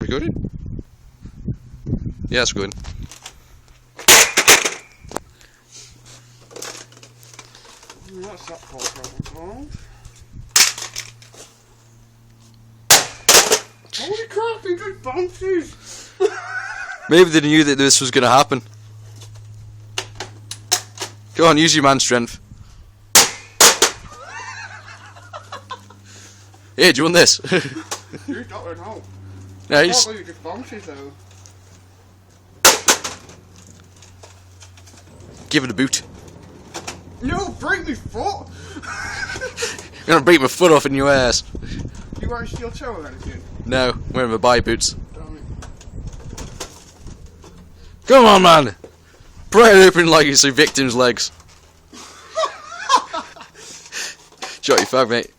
Recording? Yeah, it's good. That's that problem. Holy crap, he just bounces! Maybe they knew that this was going to happen. Go on, use your man strength. Hey, do you want this? You don't know. No, I he's... can't believe he just bounces though. Give it a boot. No, break me foot! You're going to break my foot off in your ass. You wearing steel toe or anything? No, I'm wearing my bye boots. Damn it. Come on, man! Pry it open like it's a victim's legs. Shot your fag, mate.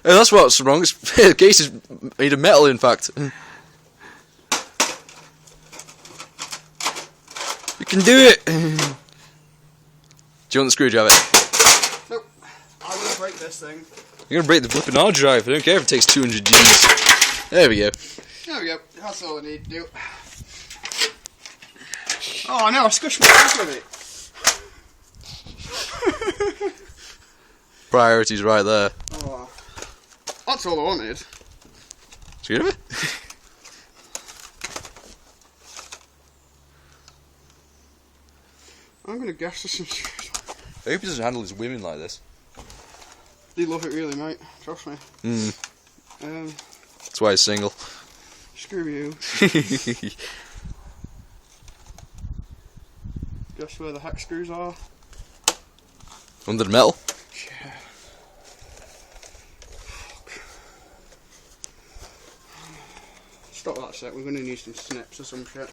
Oh, that's what's wrong. The case is made of metal, in fact. You can do it! Do you want the screwdriver? Nope. I'm gonna break this thing. You're gonna break the flipping hard drive. I don't care if it takes 200 Gs. There we go. There we go. That's all I need to do. Oh, I know. I squished my ass with it. Priorities right there. Oh, that's all I wanted. Screwdriver? I'm gonna guess there's some. I hope he doesn't handle his women like this. They love it really, mate. Trust me. That's why he's single. Screw you. Guess where the hex screws are? Under the metal? Yeah. Stop that sec, we're gonna need some snips or some shit.